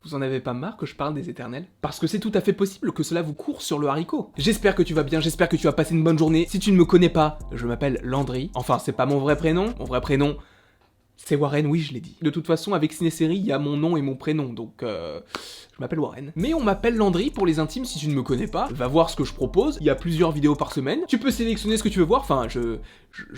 Vous en avez pas marre que je parle des éternels? Parce que c'est tout à fait possible que cela vous court sur le haricot. J'espère que tu vas bien, j'espère que tu vas passer une bonne journée. Si tu ne me connais pas, je m'appelle Landry. Enfin, c'est pas mon vrai prénom. Mon vrai prénom, c'est Warren, oui, je l'ai dit. De toute façon, avec Ciné-Série, il y a mon nom et mon prénom, donc je m'appelle Warren. Mais on m'appelle Landry pour les intimes, si tu ne me connais pas. Va voir ce que je propose, il y a plusieurs vidéos par semaine. Tu peux sélectionner ce que tu veux voir, enfin, je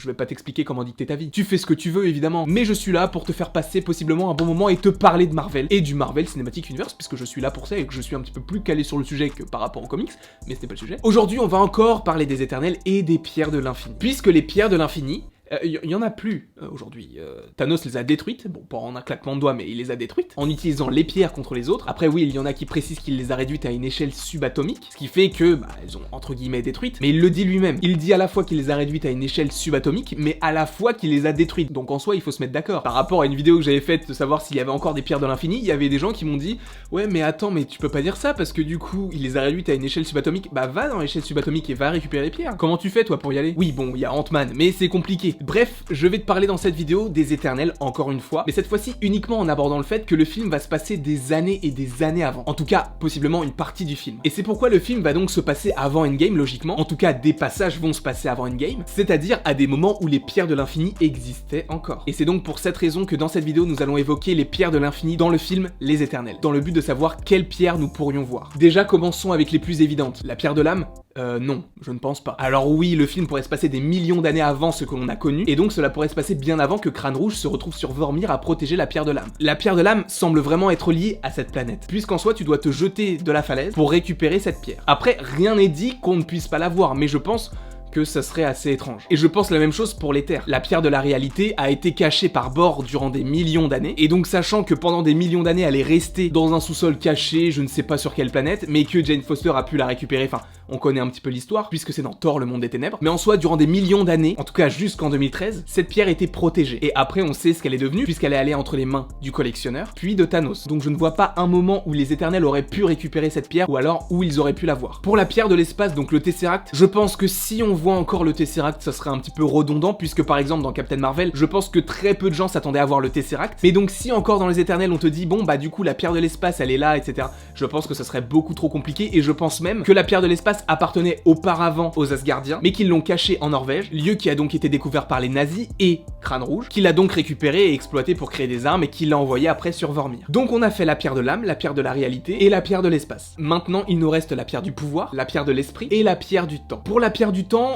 vais pas t'expliquer comment dicter ta vie. Tu fais ce que tu veux, évidemment, mais je suis là pour te faire passer possiblement un bon moment et te parler de Marvel et du Marvel Cinematic Universe, puisque je suis là pour ça et que je suis un petit peu plus calé sur le sujet que par rapport aux comics, mais ce n'est pas le sujet. Aujourd'hui, on va encore parler des éternels et des pierres de l'infini. Puisque les pierres de l'infini, il y en a plus aujourd'hui. Thanos les a détruites, bon, pas en un claquement de doigts, mais il les a détruites, en utilisant les pierres contre les autres. Après oui, il y en a qui précisent qu'il les a réduites à une échelle subatomique, ce qui fait que, elles ont entre guillemets détruites, mais il le dit lui-même. Il dit à la fois qu'il les a réduites à une échelle subatomique, mais à la fois qu'il les a détruites. Donc en soi, il faut se mettre d'accord. Par rapport à une vidéo que j'avais faite de savoir s'il y avait encore des pierres de l'infini, il y avait des gens qui m'ont dit « Ouais, mais attends, mais tu peux pas dire ça, parce que du coup, il les a réduites à une échelle subatomique. Bah va dans l'échelle subatomique et va récupérer les pierres. Comment tu fais, toi, pour y aller ?» Oui, bon, il y a Ant-Man, mais c'est compliqué. Bref, je vais te parler dans cette vidéo des éternels encore une fois, mais cette fois-ci uniquement en abordant le fait que le film va se passer des années et des années avant. En tout cas, possiblement une partie du film. Et c'est pourquoi le film va donc se passer avant Endgame, logiquement. En tout cas, des passages vont se passer avant Endgame, c'est-à-dire à des moments où les pierres de l'infini existaient encore. Et c'est donc pour cette raison que dans cette vidéo, nous allons évoquer les pierres de l'infini dans le film Les Éternels, dans le but de savoir quelles pierres nous pourrions voir. Déjà, commençons avec les plus évidentes. La pierre de l'âme? Non, je ne pense pas. Alors oui, le film pourrait se passer des millions d'années avant ce que l'on a connu, et donc cela pourrait se passer bien avant que Crâne Rouge se retrouve sur Vormir à protéger la pierre de l'âme. La pierre de l'âme semble vraiment être liée à cette planète, puisqu'en soi tu dois te jeter de la falaise pour récupérer cette pierre. Après, rien n'est dit qu'on ne puisse pas la voir, mais je pense que ça serait assez étrange. Et je pense la même chose pour les terres. La pierre de la réalité a été cachée par Bor durant des millions d'années, et donc sachant que pendant des millions d'années elle est restée dans un sous-sol caché, je ne sais pas sur quelle planète, mais que Jane Foster a pu la récupérer, enfin, on connaît un petit peu l'histoire, puisque c'est dans Thor, le monde des ténèbres, mais en soi, durant des millions d'années, en tout cas jusqu'en 2013, cette pierre était protégée. Et après, on sait ce qu'elle est devenue, puisqu'elle est allée entre les mains du collectionneur, puis de Thanos. Donc je ne vois pas un moment où les éternels auraient pu récupérer cette pierre, ou alors où ils auraient pu la voir. Pour la pierre de l'espace, donc le Tesseract, je pense que si on voit encore le Tesseract, ça serait un petit peu redondant, puisque par exemple dans Captain Marvel, je pense que très peu de gens s'attendaient à voir le Tesseract, mais donc si encore dans les éternels on te dit bon bah du coup la pierre de l'espace elle est là, etc., je pense que ça serait beaucoup trop compliqué, et je pense même que la pierre de l'espace appartenait auparavant aux Asgardiens, mais qu'ils l'ont cachée en Norvège, lieu qui a donc été découvert par les nazis et Crâne Rouge, qui l'a donc récupéré et exploité pour créer des armes, et qui l'a envoyé après sur Vormir. Donc on a fait la pierre de l'âme, la pierre de la réalité et la pierre de l'espace. Maintenant il nous reste la pierre du pouvoir, la pierre de l'esprit et la pierre du temps. Pour la pierre du temps,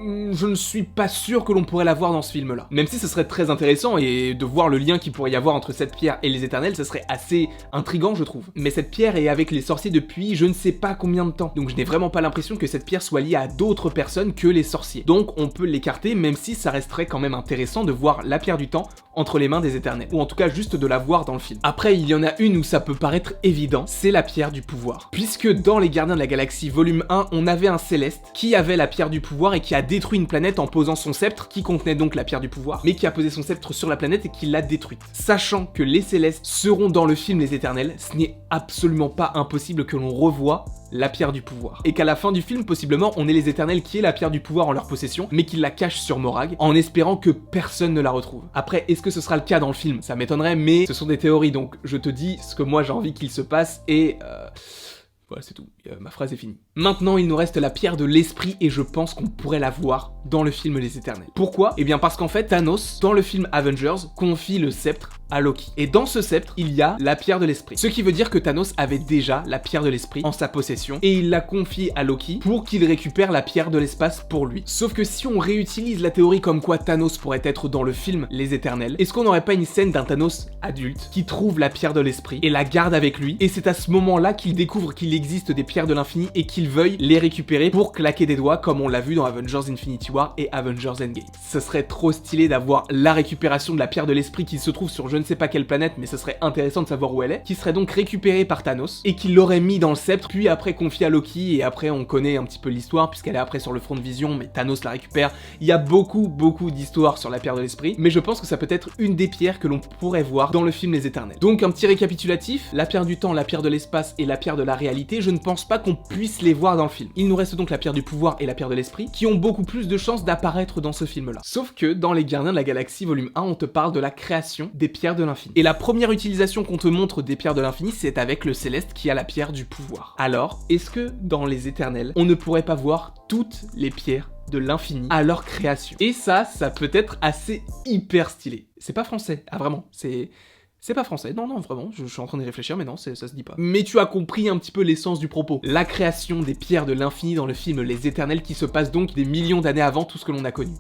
je ne suis pas sûr que l'on pourrait la voir dans ce film-là. Même si ce serait très intéressant, et de voir le lien qu'il pourrait y avoir entre cette pierre et les éternels, ça serait assez intriguant, je trouve. Mais cette pierre est avec les sorciers depuis je ne sais pas combien de temps. Donc je n'ai vraiment pas l'impression que cette pierre soit liée à d'autres personnes que les sorciers. Donc on peut l'écarter, même si ça resterait quand même intéressant de voir la pierre du temps entre les mains des éternels. Ou en tout cas juste de la voir dans le film. Après, il y en a une où ça peut paraître évident, c'est la pierre du pouvoir. Puisque dans Les Gardiens de la Galaxie volume 1, on avait un Céleste qui avait la pierre du pouvoir et qui a détruit une planète en posant son sceptre, qui contenait donc la pierre du pouvoir, mais qui a posé son sceptre sur la planète et qui l'a détruite. Sachant que les Célestes seront dans le film Les Éternels, ce n'est absolument pas impossible que l'on revoie la pierre du pouvoir. Et qu'à la fin du film, possiblement, on ait les éternels qui aient la pierre du pouvoir en leur possession, mais qu'ils la cachent sur Morag, en espérant que personne ne la retrouve. Après, est-ce que ce sera le cas dans le film? Ça m'étonnerait, mais ce sont des théories, donc je te dis ce que moi j'ai envie qu'il se passe, et voilà, c'est tout. Ma phrase est finie. Maintenant, il nous reste la pierre de l'esprit, et je pense qu'on pourrait la voir dans le film Les Éternels. Pourquoi? Eh bien parce qu'en fait, Thanos, dans le film Avengers, confie le sceptre à Loki. Et dans ce sceptre, il y a la pierre de l'esprit. Ce qui veut dire que Thanos avait déjà la pierre de l'esprit en sa possession, et il l'a confiée à Loki pour qu'il récupère la pierre de l'espace pour lui. Sauf que si on réutilise la théorie comme quoi Thanos pourrait être dans le film Les Éternels, est-ce qu'on n'aurait pas une scène d'un Thanos adulte qui trouve la pierre de l'esprit et la garde avec lui, et c'est à ce moment-là qu'il découvre qu'il existe des pierres de l'infini et qu'il veuille les récupérer pour claquer des doigts comme on l'a vu dans Avengers Infinity War et Avengers Endgame. Ce serait trop stylé d'avoir la récupération de la pierre de l'esprit qui se trouve sur je ne sais pas quelle planète, mais ce serait intéressant de savoir où elle est, qui serait donc récupérée par Thanos et qui l'aurait mis dans le sceptre, puis après confié à Loki, et après on connaît un petit peu l'histoire puisqu'elle est après sur le front de Vision, mais Thanos la récupère. Il y a beaucoup d'histoires sur la pierre de l'esprit, mais je pense que ça peut être une des pierres que l'on pourrait voir dans le film Les Éternels. Donc un petit récapitulatif, la pierre du temps, la pierre de l'espace et la pierre de la réalité, je ne pense pas qu'on puisse les voir dans le film. Il nous reste donc la pierre du pouvoir et la pierre de l'esprit, qui ont beaucoup plus de chances d'apparaître dans ce film-là. Sauf que dans Les Gardiens de la Galaxie volume 1, on te parle de la création des pierres pierres de l'infini. Et la première utilisation qu'on te montre des pierres de l'infini, c'est avec le céleste qui a la pierre du pouvoir. Alors, est-ce que dans les éternels, on ne pourrait pas voir toutes les pierres de l'infini à leur création? Et ça peut être assez hyper stylé. C'est pas français, ah vraiment, c'est pas français, non, vraiment, je suis en train de réfléchir, mais non, ça se dit pas. Mais tu as compris un petit peu l'essence du propos. La création des pierres de l'infini dans le film Les Éternels qui se passe donc des millions d'années avant tout ce que l'on a connu.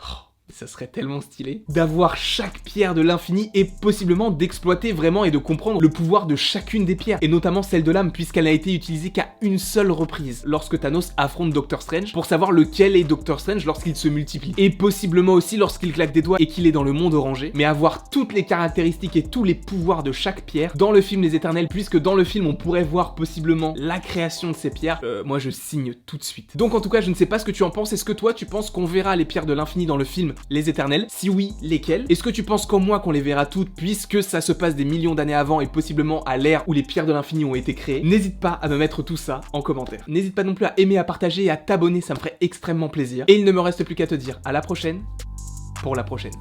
Ça serait tellement stylé d'avoir chaque pierre de l'infini et possiblement d'exploiter vraiment et de comprendre le pouvoir de chacune des pierres, et notamment celle de l'âme puisqu'elle n'a été utilisée qu'à une seule reprise, lorsque Thanos affronte Doctor Strange, pour savoir lequel est Doctor Strange lorsqu'il se multiplie, et possiblement aussi lorsqu'il claque des doigts et qu'il est dans le monde orangé, mais avoir toutes les caractéristiques et tous les pouvoirs de chaque pierre dans le film Les Éternels, puisque dans le film on pourrait voir possiblement la création de ces pierres, moi je signe tout de suite. Donc en tout cas je ne sais pas ce que tu en penses, est-ce que toi tu penses qu'on verra les pierres de l'infini dans le film Les Éternels? Si oui, lesquelles? Est-ce que tu penses comme moi qu'on les verra toutes puisque ça se passe des millions d'années avant et possiblement à l'ère où les pierres de l'infini ont été créées? N'hésite pas à me mettre tout ça en commentaire. N'hésite pas non plus à aimer, à partager et à t'abonner, ça me ferait extrêmement plaisir. Et il ne me reste plus qu'à te dire à la prochaine pour la prochaine.